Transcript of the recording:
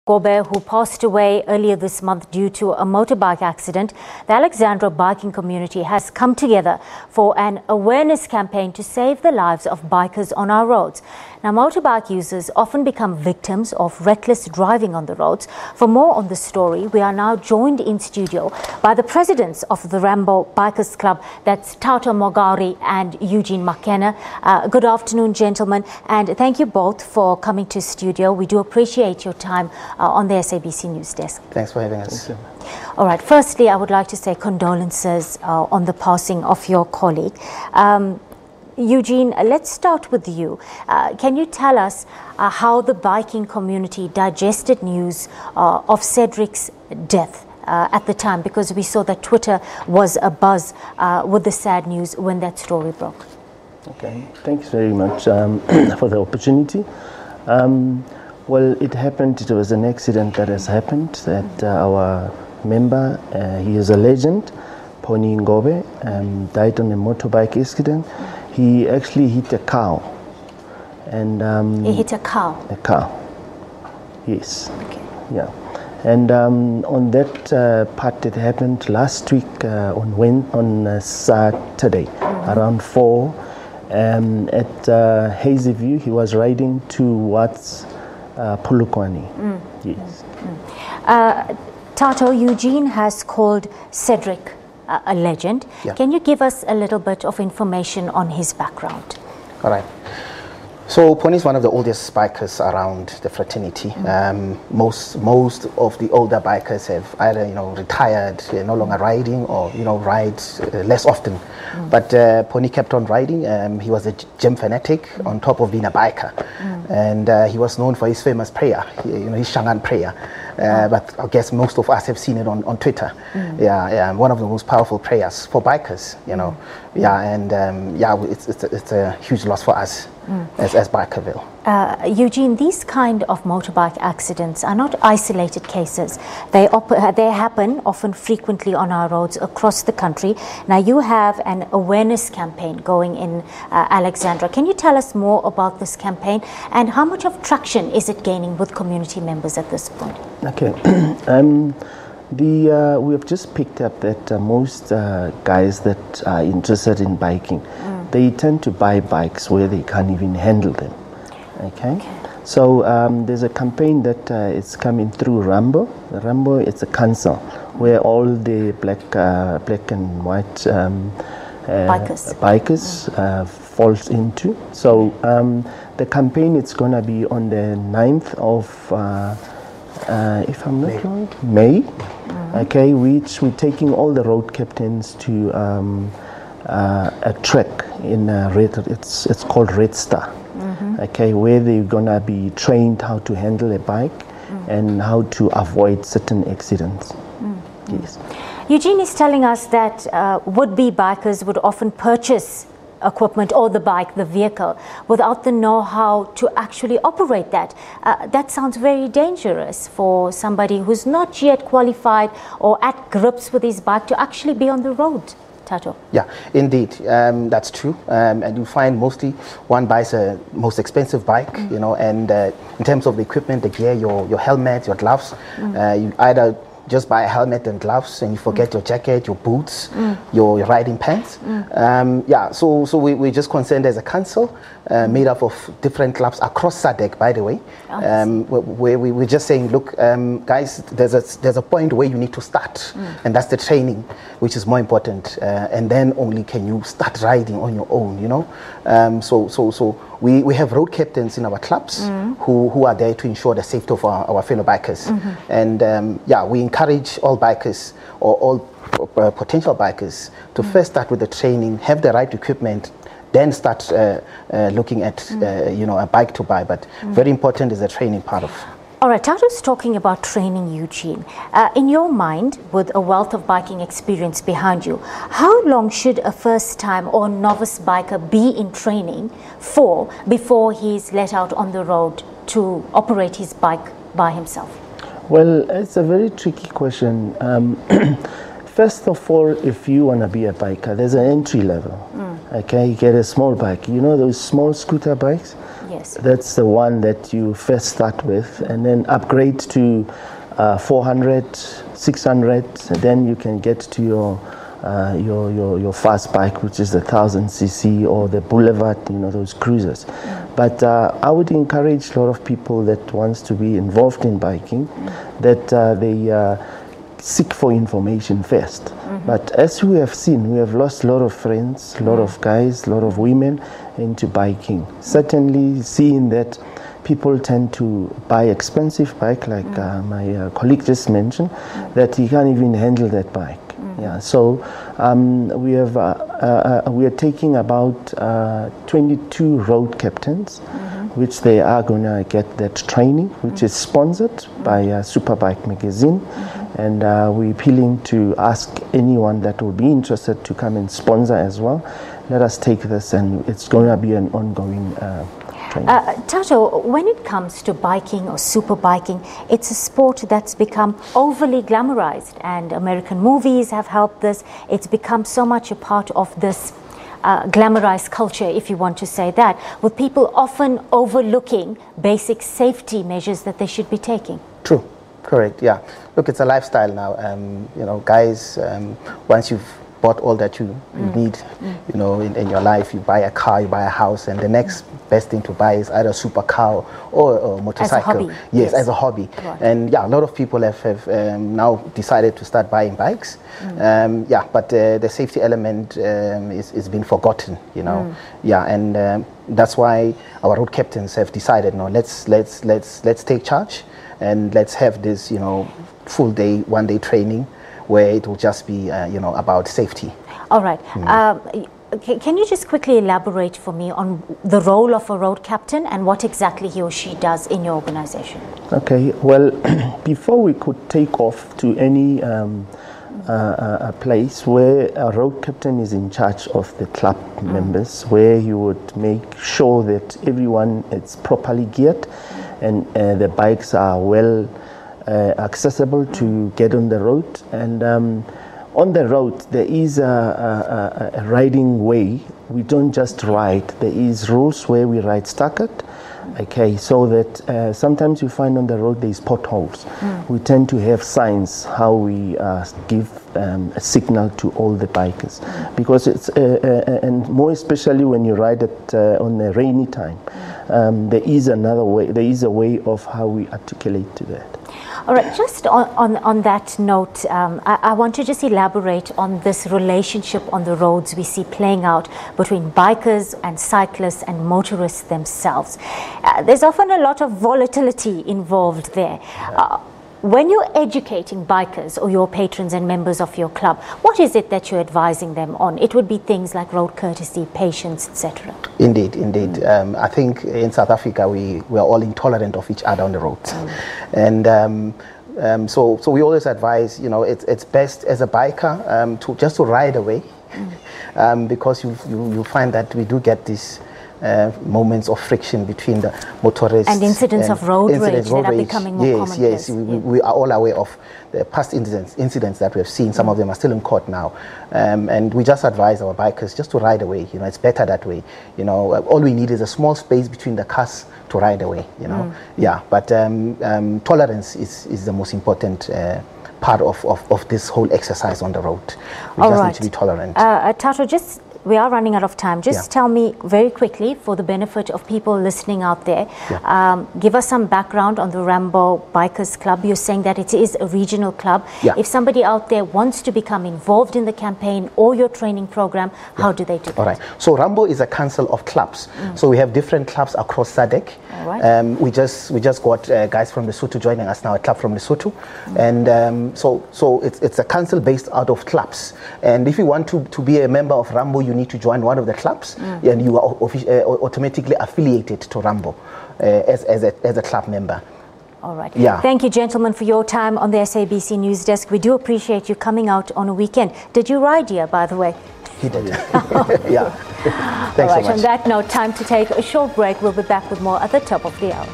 Ngobe, who passed away earlier this month due to a motorbike accident, the Alexandra biking community has come together for an awareness campaign to save the lives of bikers on our roads. Now, motorbike users often become victims of reckless driving on the roads. For more on the story, we are now joined in studio by the presidents of the Rambo Bikers Club, that's Thato, Maugari and Eugene, Makhene. Good afternoon, gentlemen, and thank you both for coming to studio. We do appreciate your time on the SABC News Desk. Thanks for having us. All right, firstly, I would like to say condolences on the passing of your colleague. Eugene, let's start with you. Can you tell us how the biking community digested news of Cedric's death at the time? Because we saw that Twitter was abuzz with the sad news when that story broke. Okay, thanks very much for the opportunity. Well, it happened, it was an accident that has happened, that our member, he is a legend, Ponani Cedric, died on a motorbike accident. He actually hit a cow. And he hit a cow? A cow, yes. Okay. Yeah. And on that part, it happened last week on Saturday, around 4, at Hazy View. He was riding towards Pulukwani. Yes. Thato, Eugene has called Cedric a legend. Yeah. Can you give us a little bit of information on his background? All right. So Pony is one of the oldest bikers around the fraternity. Most of the older bikers have either retired, no longer riding, or ride less often. But Pony kept on riding. He was a gym fanatic on top of being a biker, and he was known for his famous prayer, his Shangan prayer. But I guess most of us have seen it on Twitter. Yeah, one of the most powerful prayers for bikers. Yeah, and it's a huge loss for us as Bikerville. Eugene, these kind of motorbike accidents are not isolated cases. They happen often frequently on our roads across the country. Now, you have an awareness campaign going in Alexandra. Can you tell us more about this campaign and how much of traction is it gaining with community members at this point? Okay. We have just picked up that most guys that are interested in biking, they tend to buy bikes where they can't even handle them. Okay. So there's a campaign that is coming through Rambo. Rambo, it's a council where all the black and white bikers falls into. So the campaign, it's going to be on the 9th of if I'm not wrong, May. Okay, which we're taking all the road captains to a track in it's called Red Star. Okay, where they're gonna be trained how to handle a bike and how to avoid certain accidents. Yes. Eugene is telling us that would-be bikers would often purchase equipment or the bike, the vehicle, without the know-how to actually operate that. That sounds very dangerous for somebody who's not yet qualified or at grips with his bike to actually be on the road. Thato. Yeah, indeed, that's true. And you find mostly one buys a most expensive bike, and in terms of the equipment, the gear, your helmet, your gloves, you either just buy a helmet and gloves and you forget your jacket, your boots, your riding pants. Yeah, so we're just concerned as a council made up of different clubs across SADC, by the way, where we're just saying, look, guys, there's a point where you need to start, and that's the training, which is more important, and then only can you start riding on your own, So we have road captains in our clubs who are there to ensure the safety of our fellow bikers. And yeah, we encourage all bikers or all potential bikers to first start with the training, have the right equipment, then start looking at a bike to buy. But very important is the training part of. All right, Thato's talking about training, Eugene. In your mind, with a wealth of biking experience behind you, how long should a first-time or novice biker be in training for before he's let out on the road to operate his bike by himself? Well, it's a very tricky question. First of all, if you want to be a biker, there's an entry level. Okay, you get a small bike. You know those small scooter bikes? Yes. That's the one that you first start with, and then upgrade to 400, 600, and then you can get to your fast bike, which is the 1000cc or the Boulevard, those cruisers. But I would encourage a lot of people that wants to be involved in biking, that they seek for information first. But as we have seen, we have lost a lot of friends, a lot of guys, a lot of women into biking. Certainly seeing that people tend to buy expensive bike, like my colleague just mentioned, that he can't even handle that bike. Yeah, so we are taking about 22 road captains, which they are going to get that training, which is sponsored by Superbike magazine, and we're appealing to ask anyone that will be interested to come and sponsor as well. Let us take this, and it's going to be an ongoing Thato, when it comes to biking or super biking, it's a sport that's become overly glamorized, and American movies have helped this. It's become so much a part of this glamorized culture, if you want to say that, with people often overlooking basic safety measures that they should be taking. True, correct, yeah. Look, it's a lifestyle now. Guys, once you've bought all that you need, in your life, you buy a car, you buy a house, and the next best thing to buy is either a supercar or a motorcycle. As a hobby. Yes, as a hobby. Right. And yeah, a lot of people have now decided to start buying bikes. But the safety element is been forgotten, Yeah, and that's why our road captains have decided, no, let's take charge, and let's have this, full day, 1 day training, where it will just be, about safety. All right. Can you just quickly elaborate for me on the role of a road captain and what exactly he or she does in your organization? Okay. Well, before we could take off to any a place where a road captain is in charge of the club members, where you would make sure that everyone is properly geared and the bikes are well accessible to get on the road. And on the road there is a riding way. We don't just ride. There is rules where we ride staggered. Okay, so that sometimes you find on the road there is potholes. We tend to have signs how we give a signal to all the bikers, because it's and more especially when you ride it on a rainy time. There is another way. There is a way of how we articulate to that. All right, just on that note, I want to just elaborate on this relationship on the roads we see playing out between bikers and cyclists and motorists themselves. There's often a lot of volatility involved there. When you're educating bikers or your patrons and members of your club, what is it that you're advising them on? It would be things like road courtesy, patience, etc. Indeed. I think in South Africa we are all intolerant of each other on the road, and so we always advise, it's best as a biker to just to ride away, because you find that we do get this moments of friction between the motorists and incidents of road rage that are becoming more common. Yes, we are all aware of the past incidents that we have seen. Some of them are still in court now, and we just advise our bikers just to ride away. It's better that way. All we need is a small space between the cars to ride away. But tolerance is the most important part of this whole exercise on the road. We need to be tolerant. Thato, we are running out of time. Just tell me very quickly, for the benefit of people listening out there, give us some background on the Rambo Bikers Club. You're saying that it is a regional club. If somebody out there wants to become involved in the campaign or your training program, how do they do that? All right. So Rambo is a council of clubs. So we have different clubs across SADC. We just got guys from Lesotho joining us now, a club from Lesotho. And so it's a council based out of clubs. And if you want to be a member of Rambo, you need to join one of the clubs, and you are automatically affiliated to Rambo as a club member. All right. Thank you, gentlemen, for your time on the SABC News Desk. We do appreciate you coming out on a weekend. Did you ride here, by the way? He did. Thanks so much. On that note, time to take a short break. We'll be back with more at the top of the hour.